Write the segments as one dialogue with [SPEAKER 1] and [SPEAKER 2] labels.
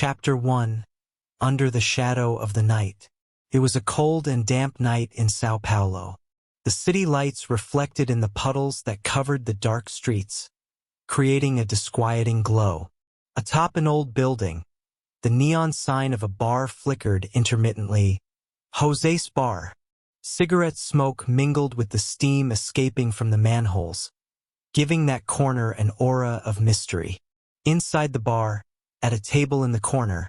[SPEAKER 1] Chapter 1. Under the Shadow of the Night. It was a cold and damp night in Sao Paulo. The city lights reflected in the puddles that covered the dark streets, creating a disquieting glow. Atop an old building, the neon sign of a bar flickered intermittently. Jose's Bar. Cigarette smoke mingled with the steam escaping from the manholes, giving that corner an aura of mystery. Inside the bar, at a table in the corner,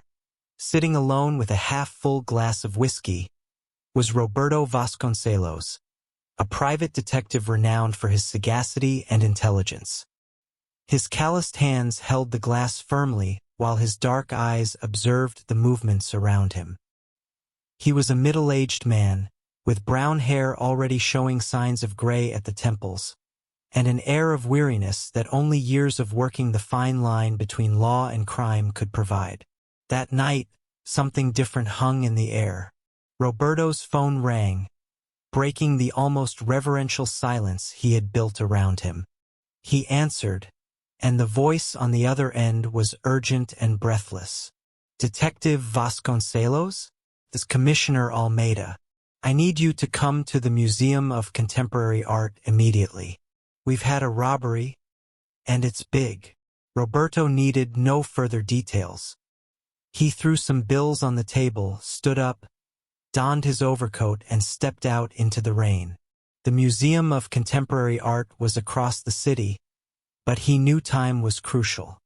[SPEAKER 1] sitting alone with a half-full glass of whiskey, was Roberto Vasconcelos, a private detective renowned for his sagacity and intelligence. His calloused hands held the glass firmly while his dark eyes observed the movements around him. He was a middle-aged man, with brown hair already showing signs of gray at the temples, and an air of weariness that only years of working the fine line between law and crime could provide. That night, something different hung in the air. Roberto's phone rang, breaking the almost reverential silence he had built around him. He answered, and the voice on the other end was urgent and breathless. "Detective Vasconcelos? This Commissioner Almeida. I need you to come to the Museum of Contemporary Art immediately. We've had a robbery, and it's big." Roberto needed no further details. He threw some bills on the table, stood up, donned his overcoat, and stepped out into the rain. The Museum of Contemporary Art was across the city, but he knew time was crucial.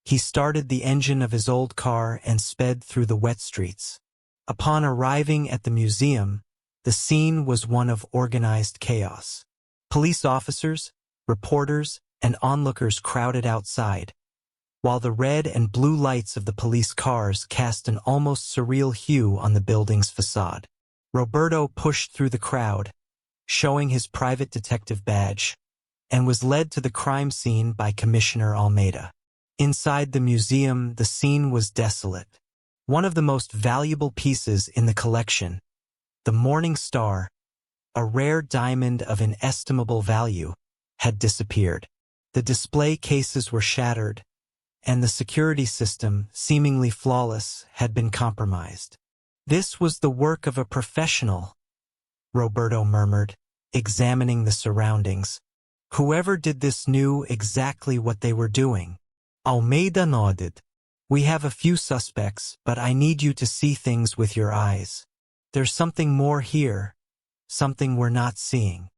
[SPEAKER 1] He started the engine of his old car and sped through the wet streets. Upon arriving at the museum, the scene was one of organized chaos. Police officers, reporters, and onlookers crowded outside, while the red and blue lights of the police cars cast an almost surreal hue on the building's facade. Roberto pushed through the crowd, showing his private detective badge, and was led to the crime scene by Commissioner Almeida. Inside the museum, the scene was desolate. One of the most valuable pieces in the collection, the Morning Star, a rare diamond of inestimable value, had disappeared. The display cases were shattered, and the security system, seemingly flawless, had been compromised. "This was the work of a professional," Roberto murmured, examining the surroundings. "Whoever did this knew exactly what they were doing." Almeida nodded. "We have a few suspects, but I need you to see things with your eyes. There's something more here, something we're not seeing."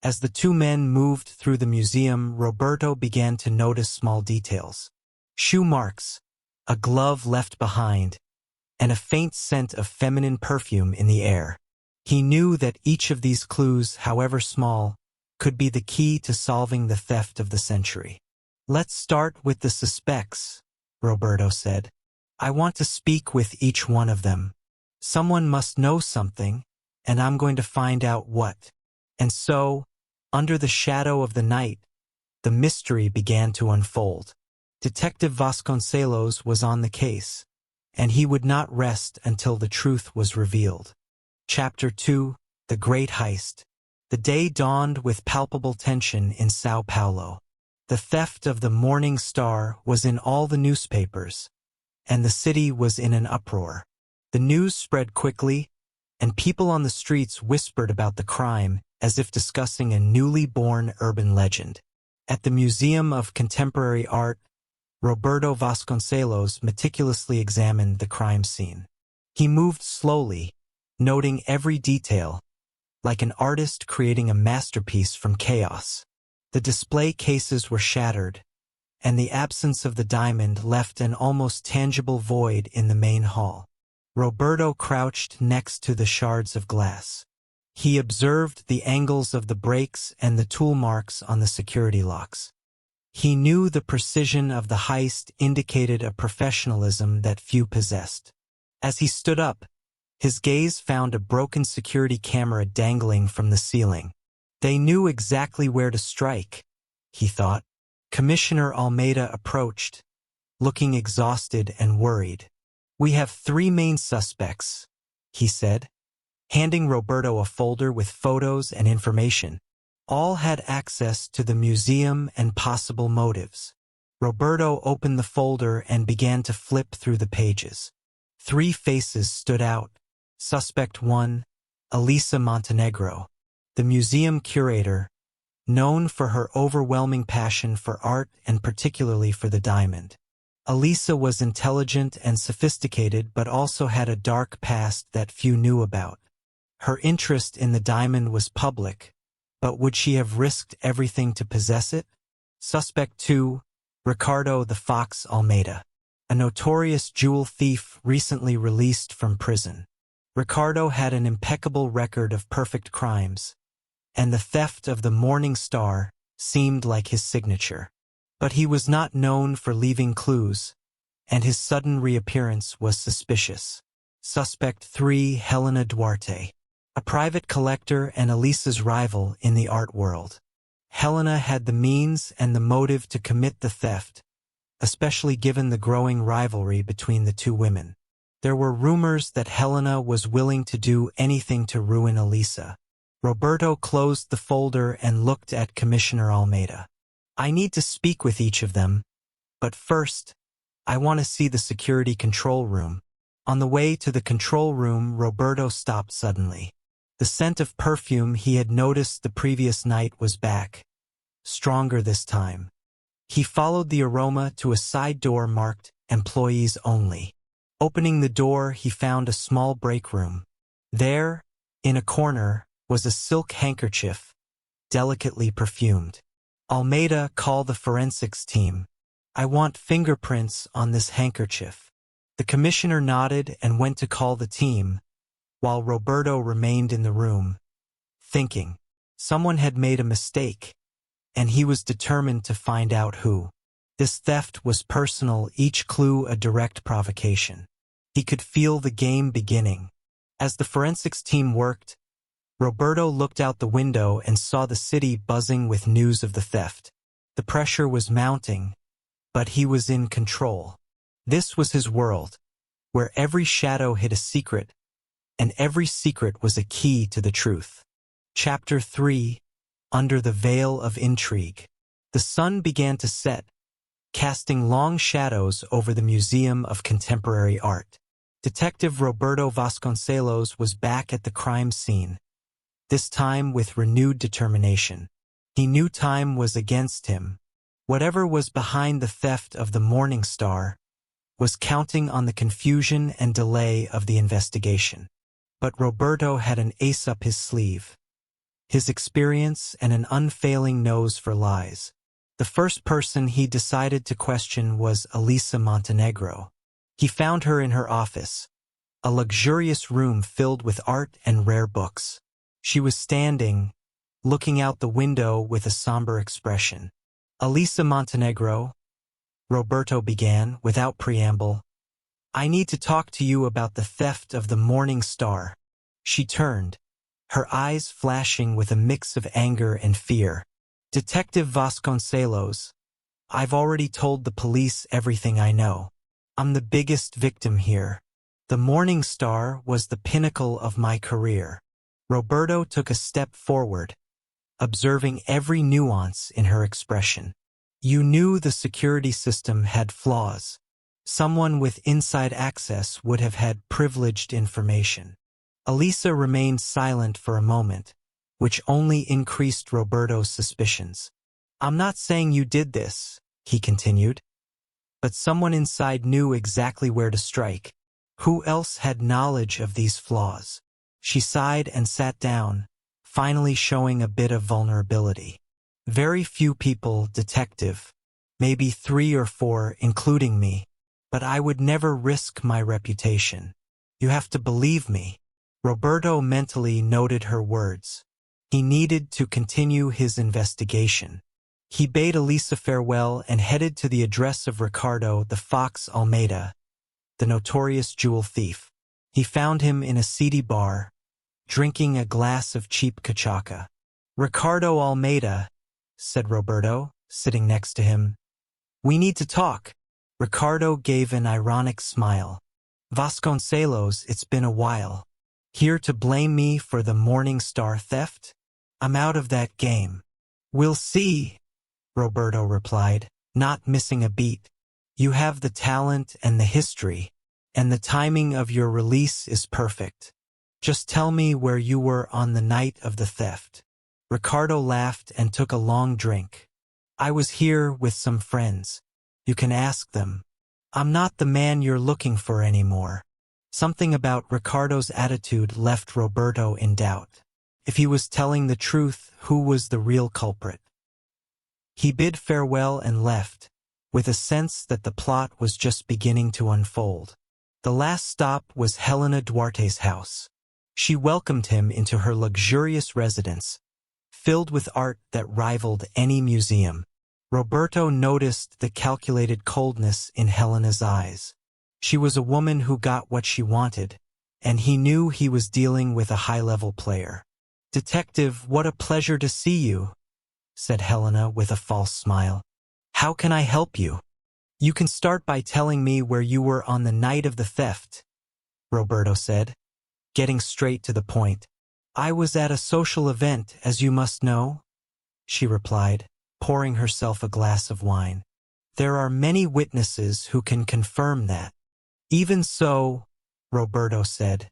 [SPEAKER 1] As the two men moved through the museum, Roberto began to notice small details. Shoe marks, a glove left behind, and a faint scent of feminine perfume in the air. He knew that each of these clues, however small, could be the key to solving the theft of the century. "Let's start with the suspects," Roberto said. "I want to speak with each one of them. Someone must know something, and I'm going to find out what." And so, under the shadow of the night, the mystery began to unfold. Detective Vasconcelos was on the case, and he would not rest until the truth was revealed. Chapter 2. The Great Heist. The day dawned with palpable tension in Sao Paulo. The theft of the Morning Star was in all the newspapers, and the city was in an uproar. The news spread quickly, and people on the streets whispered about the crime as if discussing a newly born urban legend. At the Museum of Contemporary Art, Roberto Vasconcelos meticulously examined the crime scene. He moved slowly, noting every detail, like an artist creating a masterpiece from chaos. The display cases were shattered, and the absence of the diamond left an almost tangible void in the main hall. Roberto crouched next to the shards of glass. He observed the angles of the breaks and the tool marks on the security locks. He knew the precision of the heist indicated a professionalism that few possessed. As he stood up, his gaze found a broken security camera dangling from the ceiling. They knew exactly where to strike, he thought. Commissioner Almeida approached, looking exhausted and worried. "We have 3 main suspects," he said, handing Roberto a folder with photos and information. All had access to the museum and possible motives. Roberto opened the folder and began to flip through the pages. 3 faces stood out. Suspect 1, Elisa Montenegro, the museum curator, known for her overwhelming passion for art and particularly for the diamond. Elisa was intelligent and sophisticated but also had a dark past that few knew about. Her interest in the diamond was public, but would she have risked everything to possess it? Suspect 2, Ricardo the Fox Almeida, a notorious jewel thief recently released from prison. Ricardo had an impeccable record of perfect crimes, and the theft of the Morning Star seemed like his signature. But he was not known for leaving clues, and his sudden reappearance was suspicious. Suspect 3, Helena Duarte, a private collector and Elisa's rival in the art world. Helena had the means and the motive to commit the theft, especially given the growing rivalry between the two women. There were rumors that Helena was willing to do anything to ruin Elisa. Roberto closed the folder and looked at Commissioner Almeida. I need to speak with each of them, but first, I want to see the security control room. On the way to the control room, Roberto stopped suddenly. The scent of perfume he had noticed the previous night was back, stronger this time. He followed the aroma to a side door marked Employees Only. Opening the door, he found a small break room. There, in a corner, was a silk handkerchief, delicately perfumed. Almeida, call the forensics team. I want fingerprints on this handkerchief. The commissioner nodded and went to call the team, while Roberto remained in the room, thinking. Someone had made a mistake, and he was determined to find out who. This theft was personal, each clue a direct provocation. He could feel the game beginning. As the forensics team worked, Roberto looked out the window and saw the city buzzing with news of the theft. The pressure was mounting, but he was in control. This was his world, where every shadow hid a secret, and every secret was a key to the truth. Chapter 3, Under the Veil of Intrigue. The sun began to set, casting long shadows over the Museum of Contemporary Art. Detective Roberto Vasconcelos was back at the crime scene, this time with renewed determination. He knew time was against him. Whatever was behind the theft of the Morning Star was counting on the confusion and delay of the investigation. But Roberto had an ace up his sleeve: his experience and an unfailing nose for lies. The first person he decided to question was Elisa Montenegro. He found her in her office, a luxurious room filled with art and rare books. She was standing, looking out the window with a somber expression. Elisa Montenegro, Roberto began without preamble, I need to talk to you about the theft of the Morning Star. She turned, her eyes flashing with a mix of anger and fear. Detective Vasconcelos, I've already told the police everything I know. I'm the biggest victim here. The Morning Star was the pinnacle of my career. Roberto took a step forward, observing every nuance in her expression. You knew the security system had flaws. Someone with inside access would have had privileged information. Elisa remained silent for a moment, which only increased Roberto's suspicions. I'm not saying you did this, he continued, but someone inside knew exactly where to strike. Who else had knowledge of these flaws? She sighed and sat down, finally showing a bit of vulnerability. Very few people, detective. Maybe 3 or 4, including me. But I would never risk my reputation. You have to believe me. Roberto mentally noted her words. He needed to continue his investigation. He bade Elisa farewell and headed to the address of Ricardo the Fox Almeida, the notorious jewel thief. He found him in a seedy bar, drinking a glass of cheap cachaca. Ricardo Almeida, said Roberto, sitting next to him. We need to talk. Ricardo gave an ironic smile. Vasconcelos, it's been a while. Here to blame me for the Morning Star theft? I'm out of that game. We'll see, Roberto replied. not missing a beat. You have the talent and the history, and the timing of your release is perfect. Just tell me where you were on the night of the theft." Ricardo laughed and took a long drink. "I was here with some friends. You can ask them. I'm not the man you're looking for anymore." Something about Ricardo's attitude left Roberto in doubt. If he was telling the truth, who was the real culprit? He bid farewell and left, with a sense that the plot was just beginning to unfold. The last stop was Helena Duarte's house. She welcomed him into her luxurious residence, filled with art that rivaled any museum. Roberto noticed the calculated coldness in Helena's eyes. She was a woman who got what she wanted, and he knew he was dealing with a high-level player. "Detective, what a pleasure to see you," said Helena with a false smile. "How can I help you?" "You can start by telling me where you were on the night of the theft," Roberto said, getting straight to the point. "I was at a social event, as you must know," she replied, pouring herself a glass of wine. "There are many witnesses who can confirm that." "Even so," Roberto said,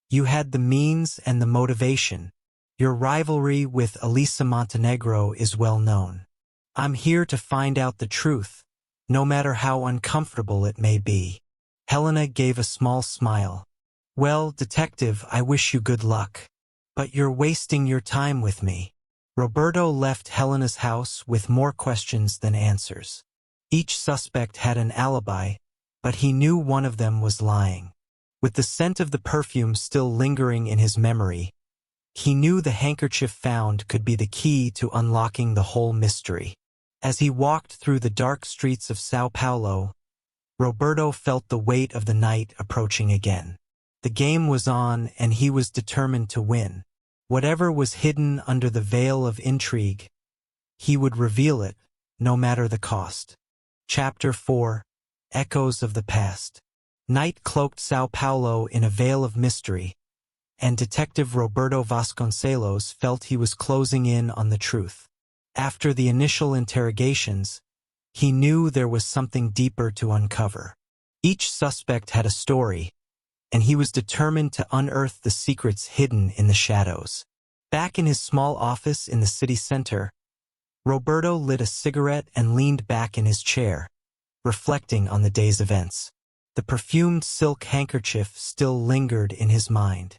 [SPEAKER 1] "you had the means and the motivation. Your rivalry with Elisa Montenegro is well known. I'm here to find out the truth, no matter how uncomfortable it may be." Helena gave a small smile. "Well, detective, I wish you good luck. But you're wasting your time with me." Roberto left Helena's house with more questions than answers. Each suspect had an alibi, but he knew one of them was lying. With the scent of the perfume still lingering in his memory, he knew the handkerchief found could be the key to unlocking the whole mystery. As he walked through the dark streets of São Paulo, Roberto felt the weight of the night approaching again. The game was on, and he was determined to win. Whatever was hidden under the veil of intrigue, he would reveal it, no matter the cost. Chapter 4: Echoes of the Past. Night cloaked São Paulo in a veil of mystery, and Detective Roberto Vasconcelos felt he was closing in on the truth. After the initial interrogations, he knew there was something deeper to uncover. Each suspect had a story, and he was determined to unearth the secrets hidden in the shadows. Back in his small office in the city center, Roberto lit a cigarette and leaned back in his chair, reflecting on the day's events. The perfumed silk handkerchief still lingered in his mind.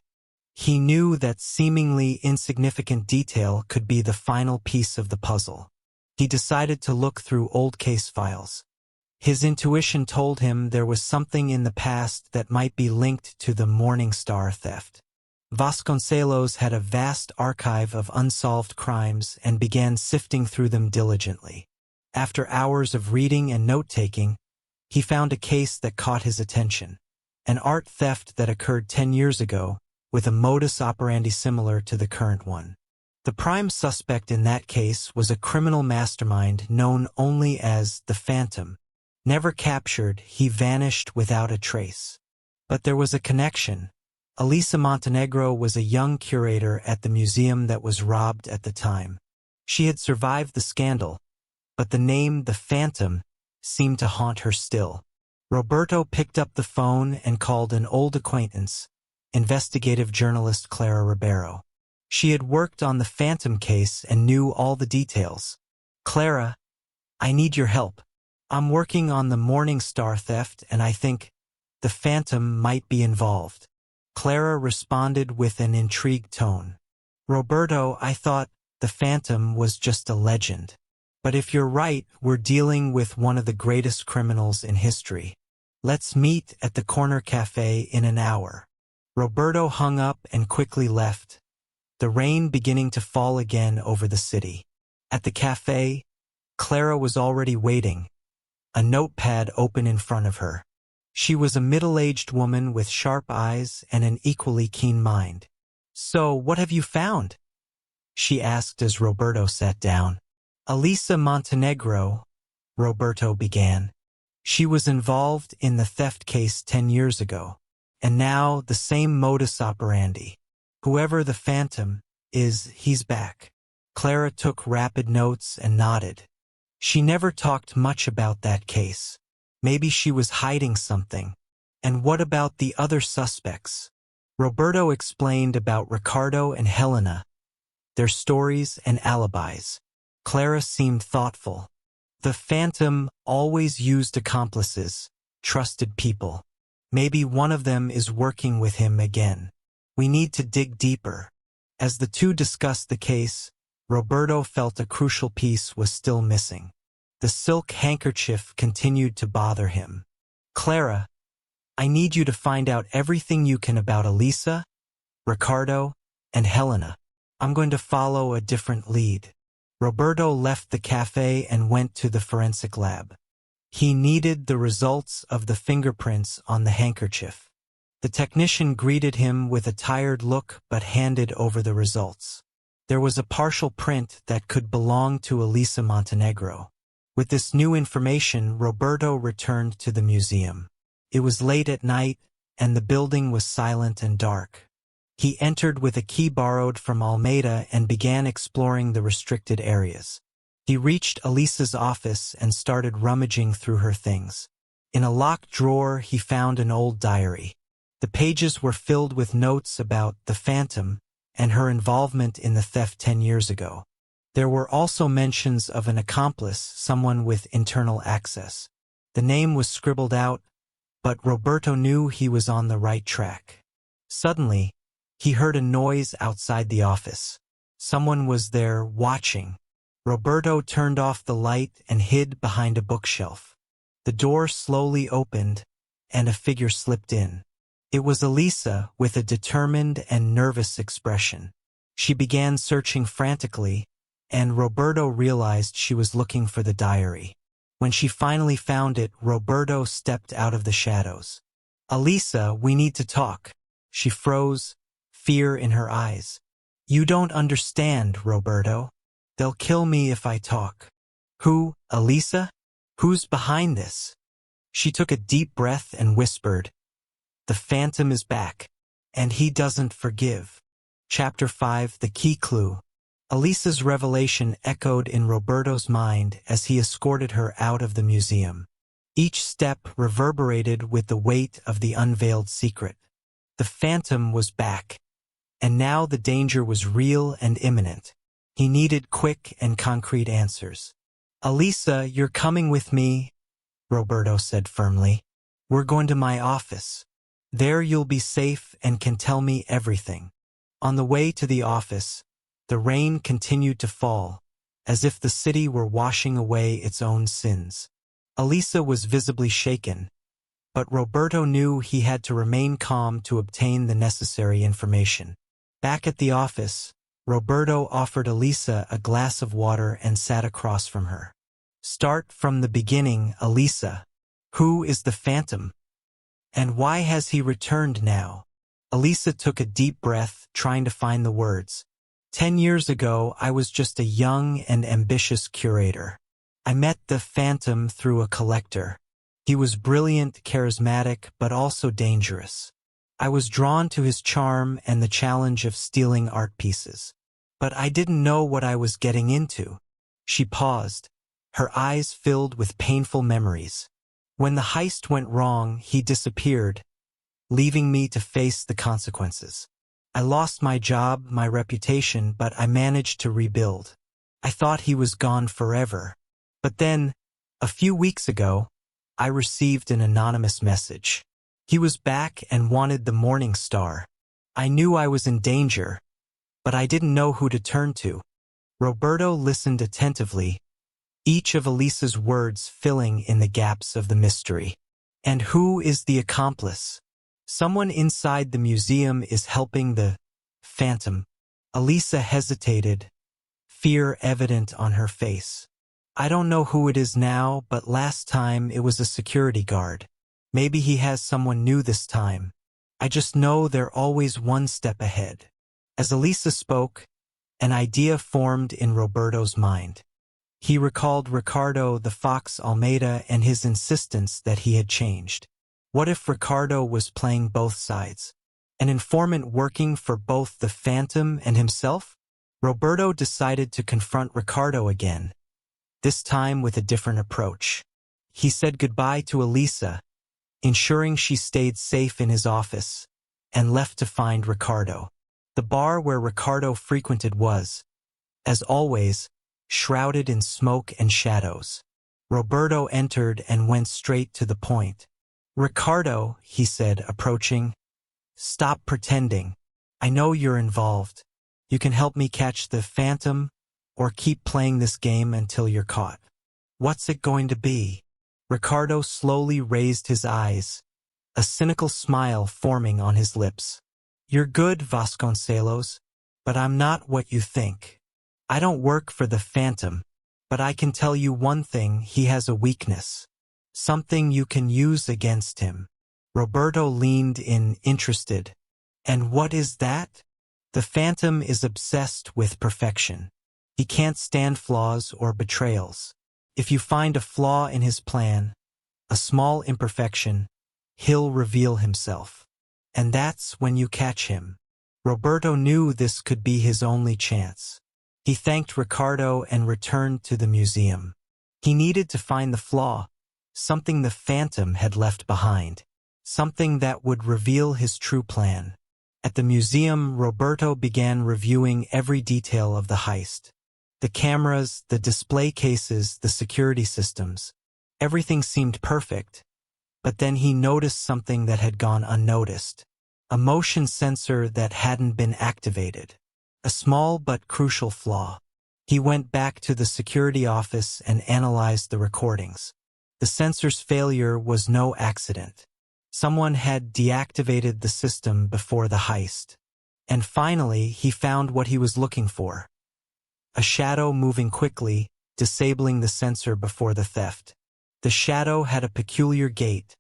[SPEAKER 1] He knew that seemingly insignificant detail could be the final piece of the puzzle. He decided to look through old case files. His intuition told him there was something in the past that might be linked to the Morning Star theft. Vasconcelos had a vast archive of unsolved crimes and began sifting through them diligently. After hours of reading and note-taking, he found a case that caught his attention. An art theft that occurred 10 years ago, with a modus operandi similar to the current one. The prime suspect in that case was a criminal mastermind known only as the Phantom. Never captured, he vanished without a trace. But there was a connection. Elisa Montenegro was a young curator at the museum that was robbed at the time. She had survived the scandal, but the name The Phantom seemed to haunt her still. Roberto picked up the phone and called an old acquaintance, investigative journalist Clara Ribeiro. She had worked on the Phantom case and knew all the details. "Clara, I need your help. I'm working on the Morning Star theft, and I think the Phantom might be involved." Clara responded with an intrigued tone. "Roberto, I thought the Phantom was just a legend. But if you're right, we're dealing with one of the greatest criminals in history. Let's meet at the corner cafe in an hour." Roberto hung up and quickly left, the rain beginning to fall again over the city. At the cafe, Clara was already waiting, a notepad open in front of her. She was a middle-aged woman with sharp eyes and an equally keen mind. "So, what have you found?" she asked as Roberto sat down. "Elisa Montenegro," Roberto began. "She was involved in the theft case 10 years ago. And now the same modus operandi. Whoever the Phantom is, he's back." Clara took rapid notes and nodded. She never talked much about that case. Maybe she was hiding something. And what about the other suspects? Roberto explained about Ricardo and Helena, their stories and alibis. Clara seemed thoughtful. The Phantom always used accomplices, trusted people. Maybe one of them is working with him again. We need to dig deeper. As the two discussed the case, Roberto felt a crucial piece was still missing. The silk handkerchief continued to bother him. Clara, I need you to find out everything you can about Elisa, Ricardo, and Helena. I'm going to follow a different lead. Roberto left the cafe and went to the forensic lab. He needed the results of the fingerprints on the handkerchief. The technician greeted him with a tired look but handed over the results. There was a partial print that could belong to Elisa Montenegro. With this new information, Roberto returned to the museum. It was late at night, and the building was silent and dark. He entered with a key borrowed from Almeida and began exploring the restricted areas. He reached Elisa's office and started rummaging through her things. In a locked drawer, he found an old diary. The pages were filled with notes about the Phantom and her involvement in the theft 10 years ago. There were also mentions of an accomplice, someone with internal access. The name was scribbled out, but Roberto knew he was on the right track. Suddenly, he heard a noise outside the office. Someone was there, watching. Roberto turned off the light and hid behind a bookshelf. The door slowly opened, and a figure slipped in. It was Elisa, with a determined and nervous expression. She began searching frantically, and Roberto realized she was looking for the diary. When she finally found it, Roberto stepped out of the shadows. "Elisa, we need to talk." She froze, fear in her eyes. "You don't understand, Roberto. They'll kill me if I talk." "Who, Elisa? Who's behind this?" She took a deep breath and whispered, "The Phantom is back, and he doesn't forgive." Chapter 5: The Key Clue. Elisa's revelation echoed in Roberto's mind as he escorted her out of the museum. Each step reverberated with the weight of the unveiled secret. The Phantom was back, and now the danger was real and imminent. He needed quick and concrete answers. "Elisa, you're coming with me," Roberto said firmly. "We're going to my office. There you'll be safe and can tell me everything." On the way to the office, the rain continued to fall, as if the city were washing away its own sins. Elisa was visibly shaken, but Roberto knew he had to remain calm to obtain the necessary information. Back at the office, Roberto offered Elisa a glass of water and sat across from her. "Start from the beginning, Elisa. Who is the Phantom? And why has he returned now?" Elisa took a deep breath, trying to find the words. 10 years ago, I was just a young and ambitious curator. I met the Phantom through a collector. He was brilliant, charismatic, but also dangerous. I was drawn to his charm and the challenge of stealing art pieces. But I didn't know what I was getting into." She paused, her eyes filled with painful memories. "When the heist went wrong, he disappeared, leaving me to face the consequences. I lost my job, my reputation, but I managed to rebuild. I thought he was gone forever. But then, a few weeks ago, I received an anonymous message. He was back and wanted the Morning Star. I knew I was in danger, but I didn't know who to turn to." Roberto listened attentively, each of Elisa's words filling in the gaps of the mystery. "And who is the accomplice?" "Someone inside the museum is helping the Phantom." Elisa hesitated, fear evident on her face. "I don't know who it is now, but last time it was a security guard. Maybe he has someone new this time. I just know they're always one step ahead." As Elisa spoke, an idea formed in Roberto's mind. He recalled Ricardo the Fox Almeida and his insistence that he had changed. What if Ricardo was playing both sides? An informant working for both the Phantom and himself? Roberto decided to confront Ricardo again, this time with a different approach. He said goodbye to Elisa, ensuring she stayed safe in his office, and left to find Ricardo. The bar where Ricardo frequented was, as always, shrouded in smoke and shadows. Roberto entered and went straight to the point. "Ricardo," he said, approaching, "stop pretending. I know you're involved. You can help me catch the Phantom, or keep playing this game until you're caught." "What's it going to be?" Ricardo slowly raised his eyes, a cynical smile forming on his lips. "You're good, Vasconcelos, but I'm not what you think. I don't work for the Phantom, but I can tell you one thing: he has a weakness. Something you can use against him." Roberto leaned in, interested. "And what is that?" "The Phantom is obsessed with perfection. He can't stand flaws or betrayals. If you find a flaw in his plan, a small imperfection, he'll reveal himself. And that's when you catch him." Roberto knew this could be his only chance. He thanked Ricardo and returned to the museum. He needed to find the flaw, something the Phantom had left behind, something that would reveal his true plan. At the museum, Roberto began reviewing every detail of the heist. The cameras, the display cases, the security systems. Everything seemed perfect, but then he noticed something that had gone unnoticed. A motion sensor that hadn't been activated. A small but crucial flaw. He went back to the security office and analyzed the recordings. The sensor's failure was no accident. Someone had deactivated the system before the heist. And finally, he found what he was looking for. A shadow moving quickly, disabling the sensor before the theft. The shadow had a peculiar gait,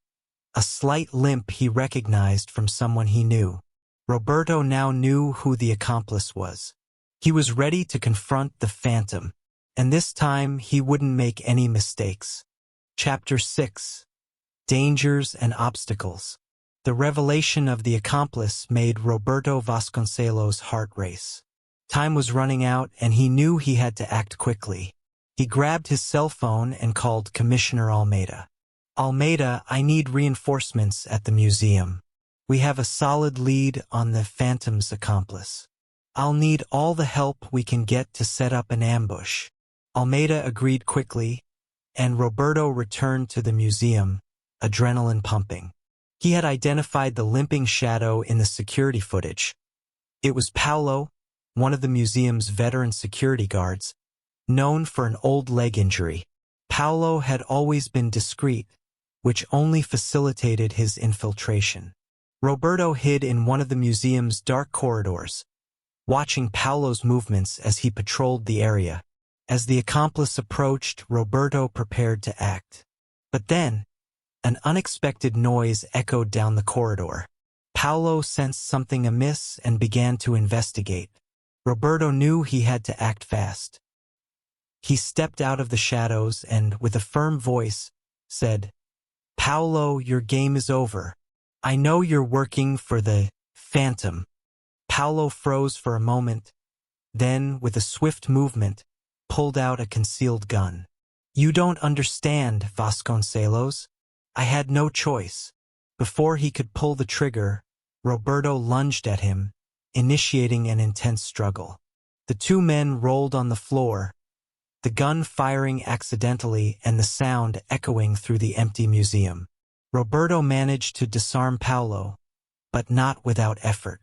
[SPEAKER 1] a slight limp he recognized from someone he knew. Roberto now knew who the accomplice was. He was ready to confront the Phantom, and this time he wouldn't make any mistakes. Chapter 6. Dangers and Obstacles. The revelation of the accomplice made Roberto Vasconcelos' heart race. Time was running out, and he knew he had to act quickly. He grabbed his cell phone and called Commissioner Almeida. "Almeida, I need reinforcements at the museum. We have a solid lead on the Phantom's accomplice. I'll need all the help we can get to set up an ambush." Almeida agreed quickly, and Roberto returned to the museum, adrenaline pumping. He had identified the limping shadow in the security footage. It was Paulo, one of the museum's veteran security guards, known for an old leg injury. Paulo had always been discreet, which only facilitated his infiltration. Roberto hid in one of the museum's dark corridors, watching Paulo's movements as he patrolled the area. As the accomplice approached, Roberto prepared to act. But then, an unexpected noise echoed down the corridor. Paulo sensed something amiss and began to investigate. Roberto knew he had to act fast. He stepped out of the shadows and, with a firm voice, said, "Paulo, your game is over. I know you're working for the Phantom." Paulo froze for a moment, then, with a swift movement, pulled out a concealed gun. "You don't understand, Vasconcelos. I had no choice." Before he could pull the trigger, Roberto lunged at him, initiating an intense struggle. The two men rolled on the floor, the gun firing accidentally and the sound echoing through the empty museum. Roberto managed to disarm Paulo, but not without effort.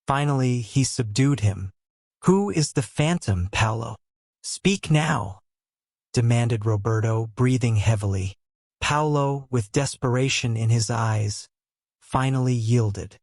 [SPEAKER 1] Finally, he subdued him. "Who is the Phantom, Paulo? Speak now," demanded Roberto, breathing heavily. Paulo, with desperation in his eyes, finally yielded.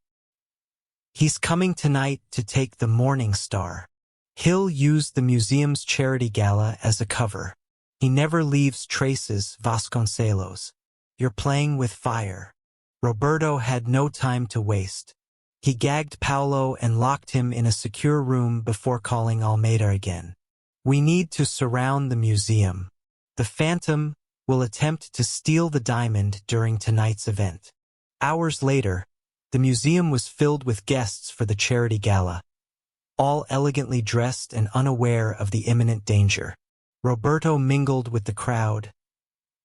[SPEAKER 1] "He's coming tonight to take the Morning Star. He'll use the museum's charity gala as a cover. He never leaves traces, Vasconcelos. You're playing with fire." Roberto had no time to waste. He gagged Paulo and locked him in a secure room before calling Almeida again. "We need to surround the museum. The Phantom will attempt to steal the diamond during tonight's event." Hours later, the museum was filled with guests for the charity gala, all elegantly dressed and unaware of the imminent danger. Roberto mingled with the crowd,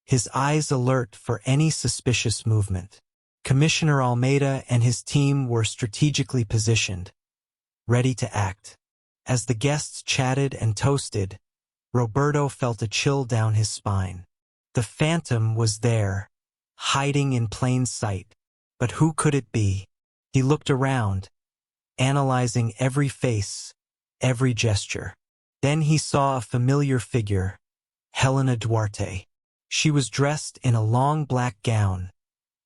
[SPEAKER 1] his eyes alert for any suspicious movement. Commissioner Almeida and his team were strategically positioned, ready to act. As the guests chatted and toasted, Roberto felt a chill down his spine. The phantom was there, hiding in plain sight. But who could it be? He looked around, analyzing every face, every gesture. Then he saw a familiar figure, Helena Duarte. She was dressed in a long black gown,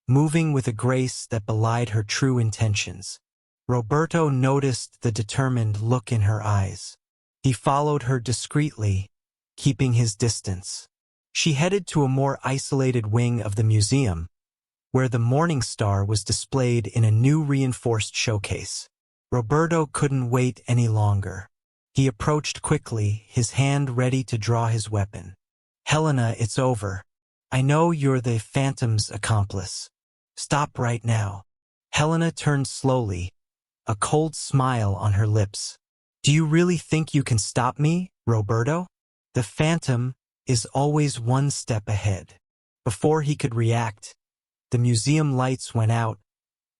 [SPEAKER 1] moving with a grace that belied her true intentions. Roberto noticed the determined look in her eyes. He followed her discreetly, keeping his distance. She headed to a more isolated wing of the museum, where the Morning Star was displayed in a new reinforced showcase. Roberto couldn't wait any longer. He approached quickly, his hand ready to draw his weapon. "Helena, it's over. I know you're the Phantom's accomplice. Stop right now." Helena turned slowly, a cold smile on her lips. "Do you really think you can stop me, Roberto?" The Phantom is always one step ahead. Before he could react, the museum lights went out,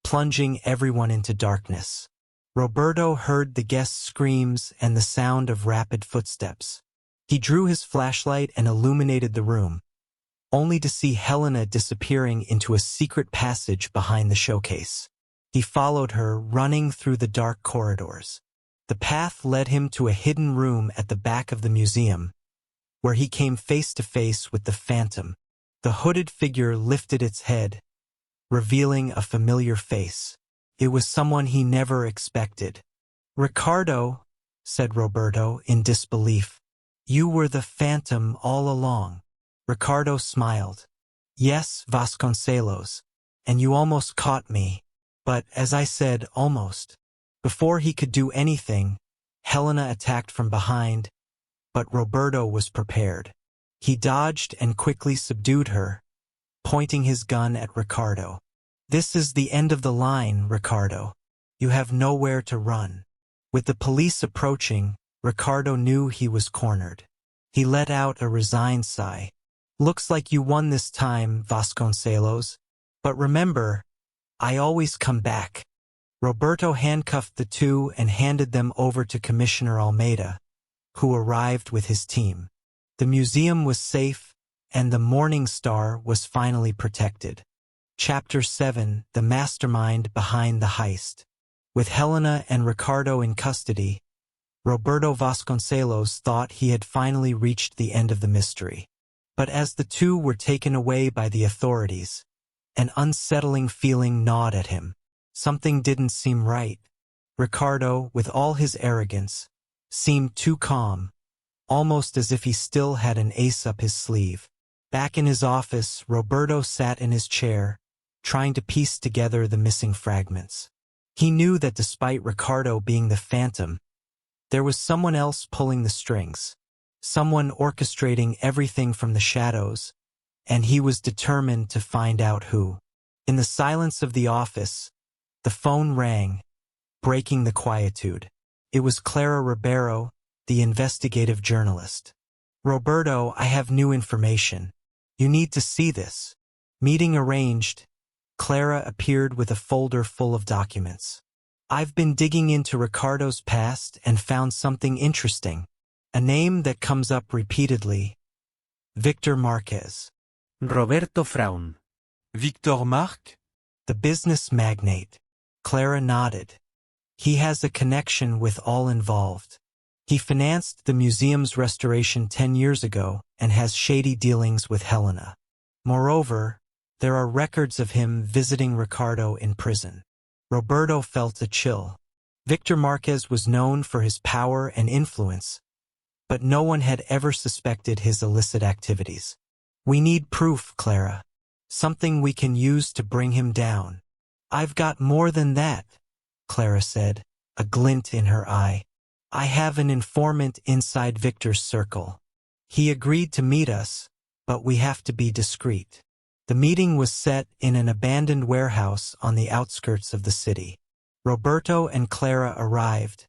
[SPEAKER 1] plunging everyone into darkness. Roberto heard the guests' screams and the sound of rapid footsteps. He drew his flashlight and illuminated the room, only to see Helena disappearing into a secret passage behind the showcase. He followed her, running through the dark corridors. The path led him to a hidden room at the back of the museum, where he came face to face with the Phantom. The hooded figure lifted its head, revealing a familiar face. It was someone he never expected. "Ricardo," said Roberto in disbelief. "You were the Phantom all along." Ricardo smiled. "Yes, Vasconcelos, and you almost caught me. But, as I said, almost." Before he could do anything, Helena attacked from behind, but Roberto was prepared. He dodged and quickly subdued her, pointing his gun at Ricardo. "This is the end of the line, Ricardo. You have nowhere to run." With the police approaching, Ricardo knew he was cornered. He let out a resigned sigh. "Looks like you won this time, Vasconcelos. But remember, I always come back." Roberto handcuffed the two and handed them over to Commissioner Almeida, who arrived with his team. The museum was safe, and the Morning Star was finally protected. Chapter 7: The Mastermind Behind the Heist. With Helena and Ricardo in custody, Roberto Vasconcelos thought he had finally reached the end of the mystery. But as the two were taken away by the authorities, an unsettling feeling gnawed at him. Something didn't seem right. Ricardo, with all his arrogance, seemed too calm, almost as if he still had an ace up his sleeve. Back in his office, Roberto sat in his chair, trying to piece together the missing fragments. He knew that despite Ricardo being the Phantom, there was someone else pulling the strings, someone orchestrating everything from the shadows, and he was determined to find out who. In the silence of the office, the phone rang, breaking the quietude. It was Clara Ribeiro, the investigative journalist. "Roberto, I have new information. You need to see this." Meeting arranged, Clara appeared with a folder full of documents. "I've been digging into Ricardo's past and found something interesting. A name that comes up repeatedly. Victor Marquez."
[SPEAKER 2] Roberto frowned. Victor Marc?
[SPEAKER 1] "The business magnate." Clara nodded. "He has a connection with all involved. He financed the museum's restoration 10 years ago and has shady dealings with Helena. Moreover, there are records of him visiting Ricardo in prison." Roberto felt a chill. Victor Marquez was known for his power and influence, but no one had ever suspected his illicit activities. "We need proof, Clara. Something we can use to bring him down." "I've got more than that," Clara said, a glint in her eye. "I have an informant inside Victor's circle. He agreed to meet us, but we have to be discreet." The meeting was set in an abandoned warehouse on the outskirts of the city. Roberto and Clara arrived,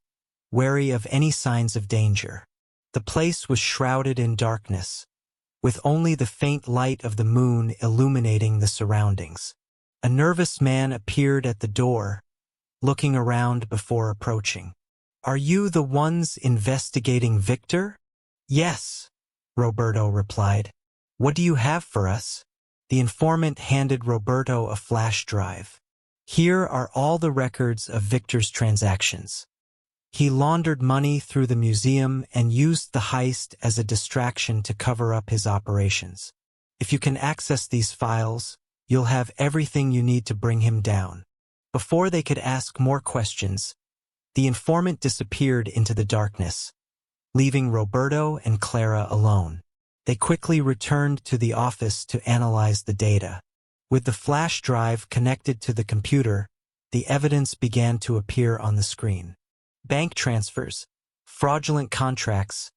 [SPEAKER 1] wary of any signs of danger. The place was shrouded in darkness, with only the faint light of the moon illuminating the surroundings. A nervous man appeared at the door, looking around before approaching. "Are you the ones investigating Victor?" "Yes," Roberto replied. "What do you have for us?" The informant handed Roberto a flash drive. "Here are all the records of Victor's transactions. He laundered money through the museum and used the heist as a distraction to cover up his operations. If you can access these files, you'll have everything you need to bring him down." Before they could ask more questions, the informant disappeared into the darkness, leaving Roberto and Clara alone. They quickly returned to the office to analyze the data. With the flash drive connected to the computer, the evidence began to appear on the screen. Bank transfers, fraudulent contracts,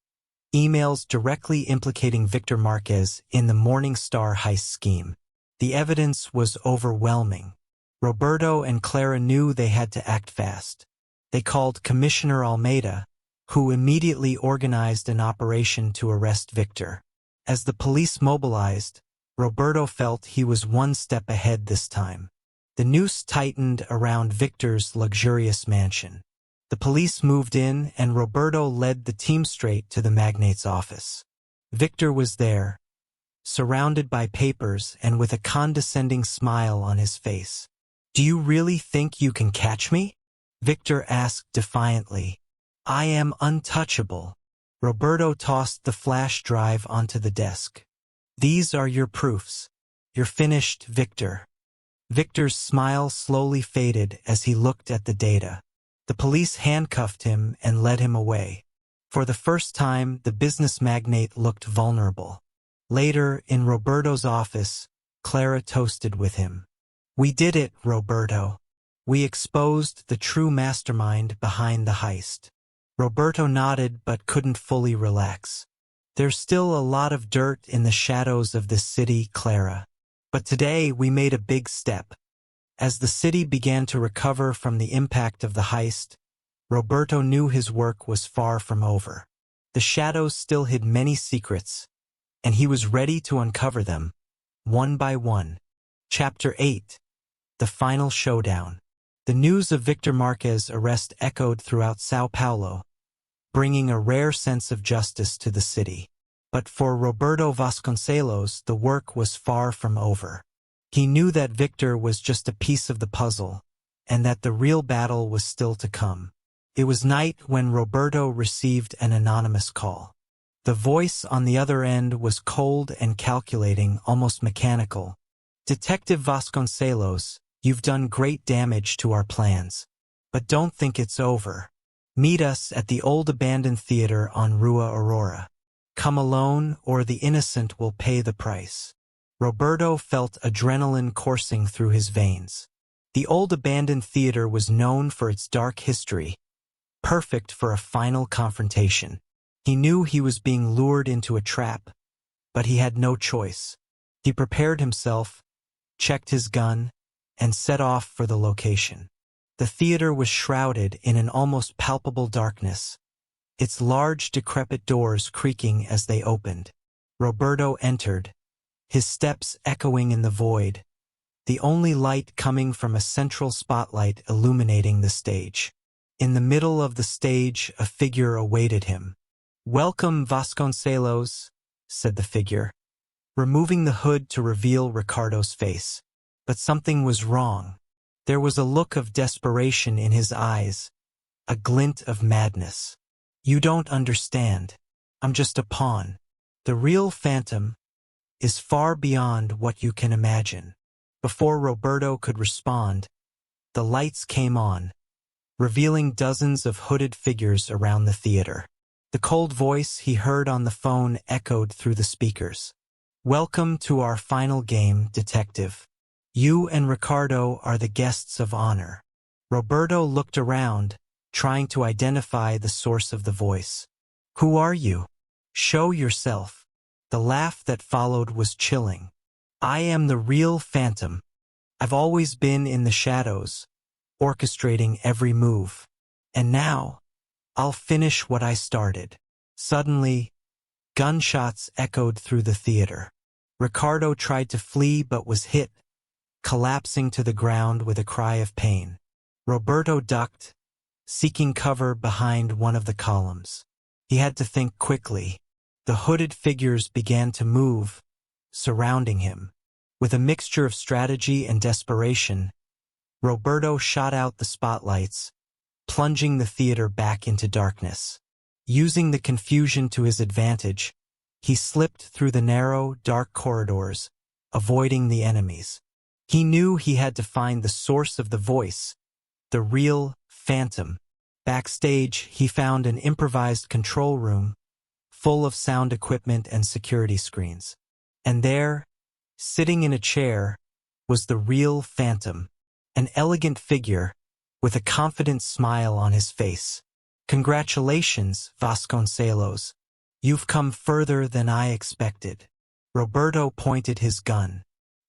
[SPEAKER 1] emails directly implicating Victor Marquez in the Morningstar heist scheme. The evidence was overwhelming. Roberto and Clara knew they had to act fast. They called Commissioner Almeida, who immediately organized an operation to arrest Victor. As the police mobilized, Roberto felt he was one step ahead this time. The noose tightened around Victor's luxurious mansion. The police moved in, and Roberto led the team straight to the magnate's office. Victor was there, surrounded by papers and with a condescending smile on his face. "Do you really think you can catch me?" Victor asked defiantly. "I am untouchable." Roberto tossed the flash drive onto the desk. "These are your proofs. You're finished, Victor." Victor's smile slowly faded as he looked at the data. The police handcuffed him and led him away. For the first time, the business magnate looked vulnerable. Later, in Roberto's office, Clara toasted with him. "We did it, Roberto. We exposed the true mastermind behind the heist." Roberto nodded but couldn't fully relax. "There's still a lot of dirt in the shadows of this city, Clara. But today we made a big step." As the city began to recover from the impact of the heist, Roberto knew his work was far from over. The shadows still hid many secrets, and he was ready to uncover them, one by one. Chapter 8. The Final Showdown. The news of Victor Marquez's arrest echoed throughout Sao Paulo, bringing a rare sense of justice to the city. But for Roberto Vasconcelos, the work was far from over. He knew that Victor was just a piece of the puzzle, and that the real battle was still to come. It was night when Roberto received an anonymous call. The voice on the other end was cold and calculating, almost mechanical. "Detective Vasconcelos, you've done great damage to our plans. But don't think it's over. Meet us at the old abandoned theater on Rua Aurora. Come alone, or the innocent will pay the price." Roberto felt adrenaline coursing through his veins. The old abandoned theater was known for its dark history, perfect for a final confrontation. He knew he was being lured into a trap, but he had no choice. He prepared himself, checked his gun, and set off for the location. The theater was shrouded in an almost palpable darkness, its large decrepit doors creaking as they opened. Roberto entered, his steps echoing in the void, the only light coming from a central spotlight illuminating the stage. In the middle of the stage, a figure awaited him. "Welcome, Vasconcelos," said the figure, removing the hood to reveal Ricardo's face. But something was wrong. There was a look of desperation in his eyes, a glint of madness. "You don't understand. I'm just a pawn. The real Phantom is far beyond what you can imagine." Before Roberto could respond, the lights came on, revealing dozens of hooded figures around the theater. The cold voice he heard on the phone echoed through the speakers. "Welcome to our final game, Detective. You and Ricardo are the guests of honor." Roberto looked around, trying to identify the source of the voice. "Who are you? Show yourself." The laugh that followed was chilling. "I am the real Phantom. I've always been in the shadows, orchestrating every move. And now, I'll finish what I started." Suddenly, gunshots echoed through the theater. Ricardo tried to flee but was hit, collapsing to the ground with a cry of pain. Roberto ducked, seeking cover behind one of the columns. He had to think quickly. The hooded figures began to move, surrounding him. With a mixture of strategy and desperation, Roberto shot out the spotlights, plunging the theater back into darkness. Using the confusion to his advantage, he slipped through the narrow, dark corridors, avoiding the enemies. He knew he had to find the source of the voice, the real phantom. Backstage, he found an improvised control room, full of sound equipment and security screens. And there, sitting in a chair, was the real phantom, an elegant figure with a confident smile on his face. "Congratulations, Vasconcelos. You've come further than I expected." Roberto pointed his gun.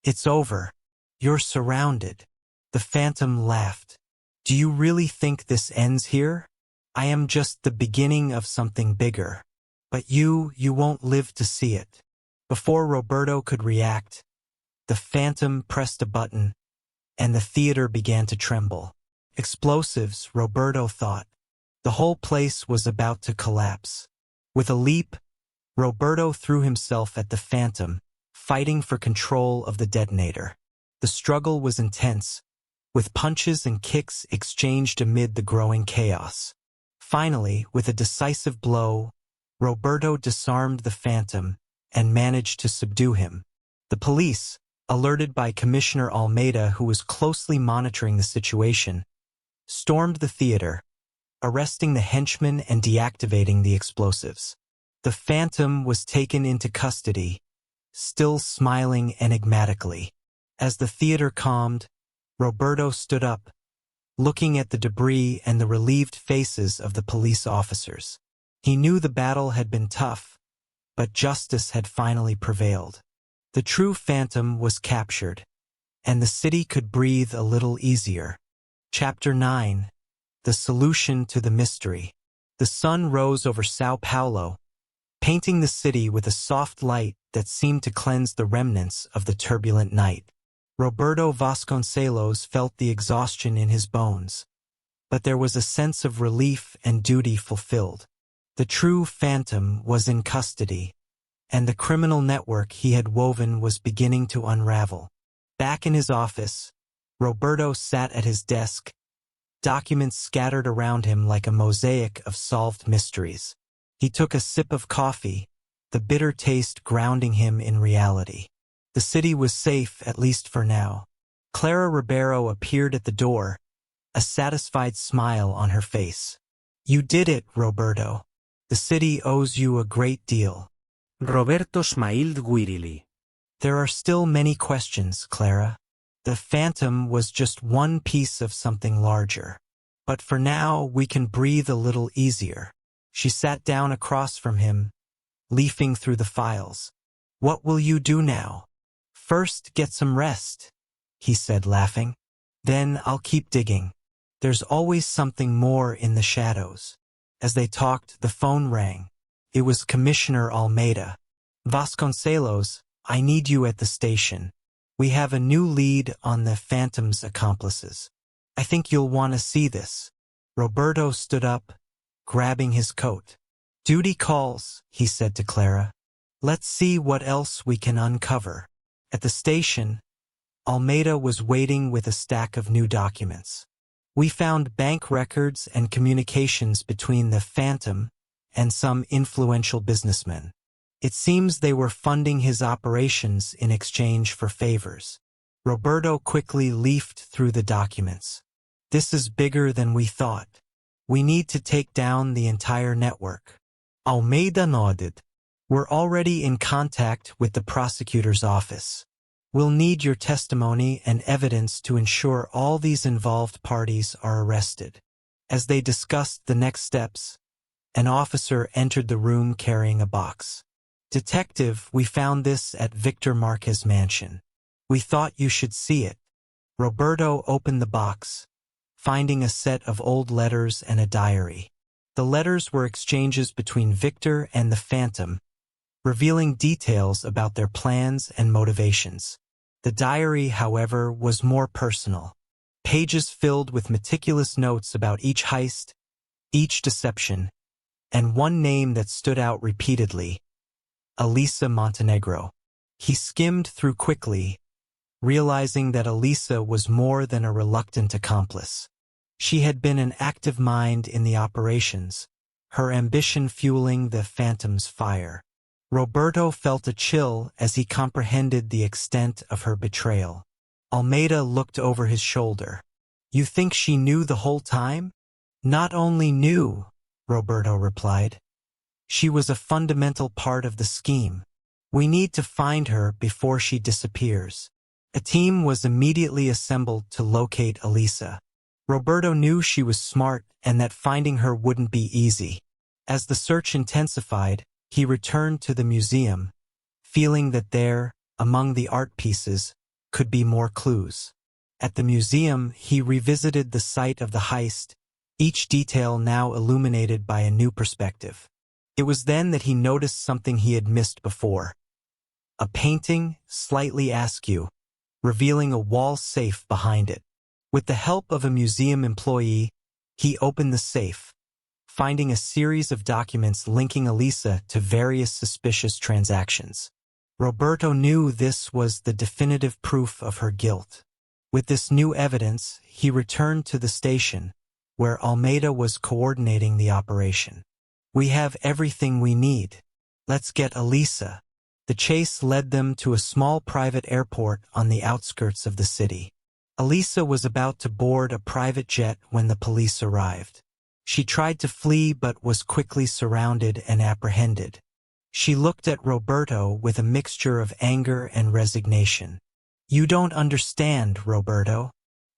[SPEAKER 1] "It's over. You're surrounded." The phantom laughed. "Do you really think this ends here? I am just the beginning of something bigger. But you won't live to see it." Before Roberto could react, the phantom pressed a button, and the theater began to tremble. Explosives, Roberto thought. The whole place was about to collapse. With a leap, Roberto threw himself at the phantom, fighting for control of the detonator. The struggle was intense, with punches and kicks exchanged amid the growing chaos. Finally, with a decisive blow, Roberto disarmed the phantom and managed to subdue him. The police, alerted by Commissioner Almeida, who was closely monitoring the situation, stormed the theater, arresting the henchmen and deactivating the explosives. The phantom was taken into custody, still smiling enigmatically. As the theater calmed, Roberto stood up, looking at the debris and the relieved faces of the police officers. He knew the battle had been tough, but justice had finally prevailed. The true phantom was captured, and the city could breathe a little easier. Chapter 9. The Solution to the Mystery. The sun rose over São Paulo, painting the city with a soft light that seemed to cleanse the remnants of the turbulent night. Roberto Vasconcelos felt the exhaustion in his bones, but there was a sense of relief and duty fulfilled. The true phantom was in custody, and the criminal network he had woven was beginning to unravel. Back in his office, Roberto sat at his desk, documents scattered around him like a mosaic of solved mysteries. He took a sip of coffee, the bitter taste grounding him in reality. The city was safe, at least for now. Clara Ribeiro appeared at the door, a satisfied smile on her face. "You did it, Roberto. The city owes you a great deal."
[SPEAKER 2] Roberto smiled wearily.
[SPEAKER 1] "There are still many questions, Clara. The phantom was just one piece of something larger. But for now, we can breathe a little easier." She sat down across from him, leafing through the files. "What will you do now?" "First, get some rest," he said, laughing. "Then I'll keep digging. There's always something more in the shadows." As they talked, the phone rang. It was Commissioner Almeida. "Vasconcelos, I need you at the station. We have a new lead on the phantom's accomplices. I think you'll want to see this." Roberto stood up, grabbing his coat. "Duty calls," he said to Clara. "Let's see what else we can uncover." At the station, Almeida was waiting with a stack of new documents. "We found bank records and communications between the phantom and some influential businessmen. It seems they were funding his operations in exchange for favors." Roberto quickly leafed through the documents. "This is bigger than we thought. We need to take down the entire network." Almeida nodded. "We're already in contact with the prosecutor's office. We'll need your testimony and evidence to ensure all these involved parties are arrested." As they discussed the next steps, an officer entered the room carrying a box. "Detective, we found this at Victor Marquez's mansion. We thought you should see it." Roberto opened the box, finding a set of old letters and a diary. The letters were exchanges between Victor and the Phantom, revealing details about their plans and motivations. The diary, however, was more personal. Pages filled with meticulous notes about each heist, each deception, and one name that stood out repeatedly: Elisa Montenegro. He skimmed through quickly, realizing that Elisa was more than a reluctant accomplice. She had been an active mind in the operations, her ambition fueling the Phantom's fire. Roberto felt a chill as he comprehended the extent of her betrayal. Almeida looked over his shoulder. "You think she knew the whole time?" "Not only knew," Roberto replied. "She was a fundamental part of the scheme. We need to find her before she disappears." A team was immediately assembled to locate Elisa. Roberto knew she was smart and that finding her wouldn't be easy. As the search intensified, he returned to the museum, feeling that there, among the art pieces, could be more clues. At the museum, he revisited the site of the heist, each detail now illuminated by a new perspective. It was then that he noticed something he had missed before. A painting, slightly askew, revealing a wall safe behind it. With the help of a museum employee, he opened the safe, finding a series of documents linking Elisa to various suspicious transactions. Roberto knew this was the definitive proof of her guilt. With this new evidence, he returned to the station, where Almeida was coordinating the operation. "We have everything we need. Let's get Elisa." The chase led them to a small private airport on the outskirts of the city. Elisa was about to board a private jet when the police arrived. She tried to flee but was quickly surrounded and apprehended. She looked at Roberto with a mixture of anger and resignation. "You don't understand, Roberto.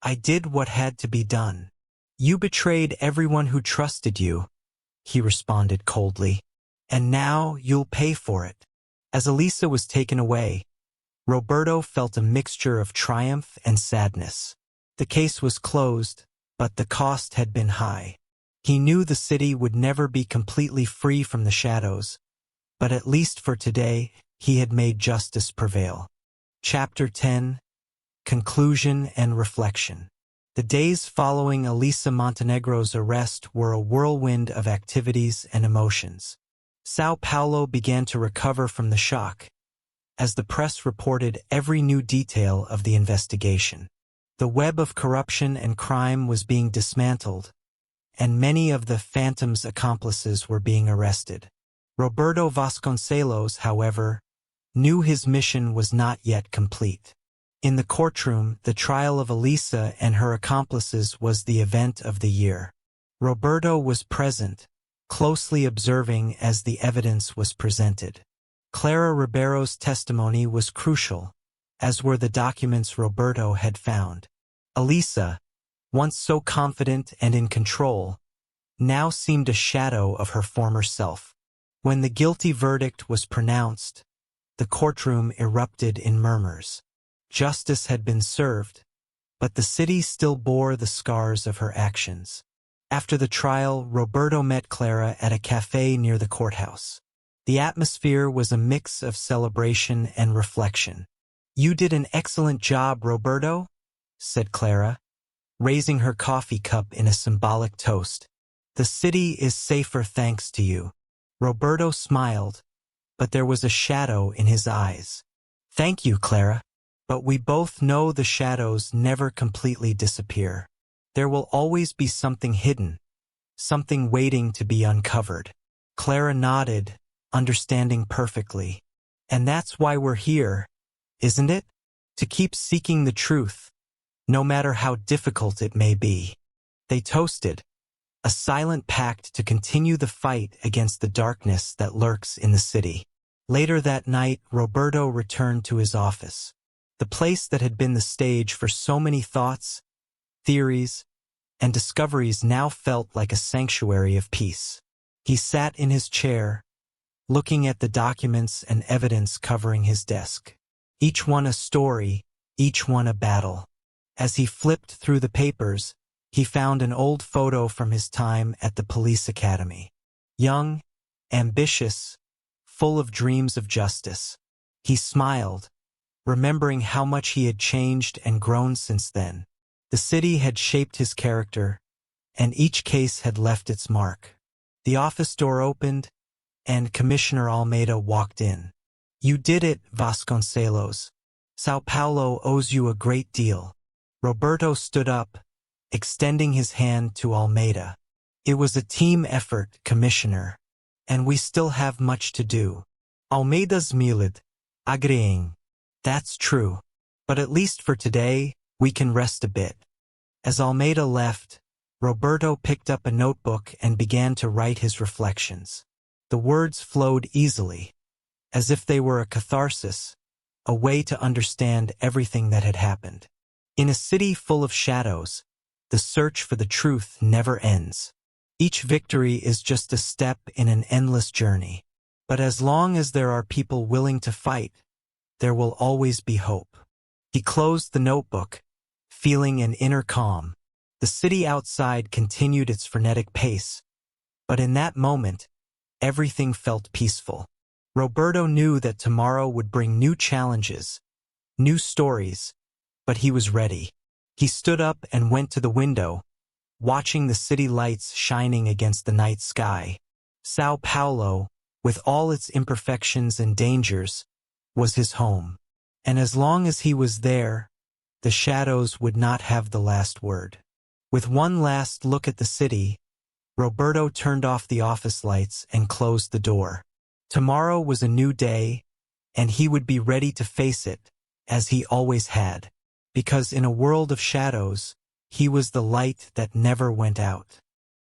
[SPEAKER 1] I did what had to be done." "You betrayed everyone who trusted you," he responded coldly. "And now you'll pay for it." As Elisa was taken away, Roberto felt a mixture of triumph and sadness. The case was closed, but the cost had been high. He knew the city would never be completely free from the shadows, but at least for today, he had made justice prevail. Chapter 10: Conclusion and Reflection. The days following Elisa Montenegro's arrest were a whirlwind of activities and emotions. Sao Paulo began to recover from the shock, as the press reported every new detail of the investigation. The web of corruption and crime was being dismantled, and many of the Phantom's accomplices were being arrested. Roberto Vasconcelos, however, knew his mission was not yet complete. In the courtroom, the trial of Elisa and her accomplices was the event of the year. Roberto was present, closely observing as the evidence was presented. Clara Ribeiro's testimony was crucial, as were the documents Roberto had found. Elisa, once so confident and in control, now seemed a shadow of her former self. When the guilty verdict was pronounced, the courtroom erupted in murmurs. Justice had been served, but the city still bore the scars of her actions. After the trial, Roberto met Clara at a cafe near the courthouse. The atmosphere was a mix of celebration and reflection. "You did an excellent job, Roberto," said Clara, raising her coffee cup in a symbolic toast. "The city is safer thanks to you." Roberto smiled, but there was a shadow in his eyes. "Thank you, Clara. But we both know the shadows never completely disappear. There will always be something hidden, something waiting to be uncovered." Clara nodded, understanding perfectly. "And that's why we're here, isn't it? To keep seeking the truth, no matter how difficult it may be." They toasted, a silent pact to continue the fight against the darkness that lurks in the city. Later that night, Roberto returned to his office. The place that had been the stage for so many thoughts, theories, and discoveries now felt like a sanctuary of peace. He sat in his chair, looking at the documents and evidence covering his desk. Each one a story, each one a battle. As he flipped through the papers, He found an old photo from his time at the police academy. Young, ambitious, full of dreams of justice. He smiled, remembering how much he had changed and grown since then. The city had shaped his character, and each case had left its mark. The office door opened, and Commissioner Almeida walked in. "You did it, Vasconcelos. Sao Paulo owes you a great deal." Roberto stood up, extending his hand to Almeida. "It was a team effort, Commissioner, and we still have much to do." Almeida smiled, agreeing. "That's true. But at least for today, we can rest a bit." As Almeida left, Roberto picked up a notebook and began to write his reflections. The words flowed easily, as if they were a catharsis, a way to understand everything that had happened. In a city full of shadows, the search for the truth never ends. Each victory is just a step in an endless journey. But as long as there are people willing to fight, there will always be hope. He closed the notebook, feeling an inner calm. The city outside continued its frenetic pace, but in that moment, everything felt peaceful. Roberto knew that tomorrow would bring new challenges, new stories, but he was ready. He stood up and went to the window, watching the city lights shining against the night sky. Sao Paulo, with all its imperfections and dangers, was his home. And as long as he was there, the shadows would not have the last word. With one last look at the city, Roberto turned off the office lights and closed the door. Tomorrow was a new day, and he would be ready to face it, as he always had. Because in a world of shadows, he was the light that never went out.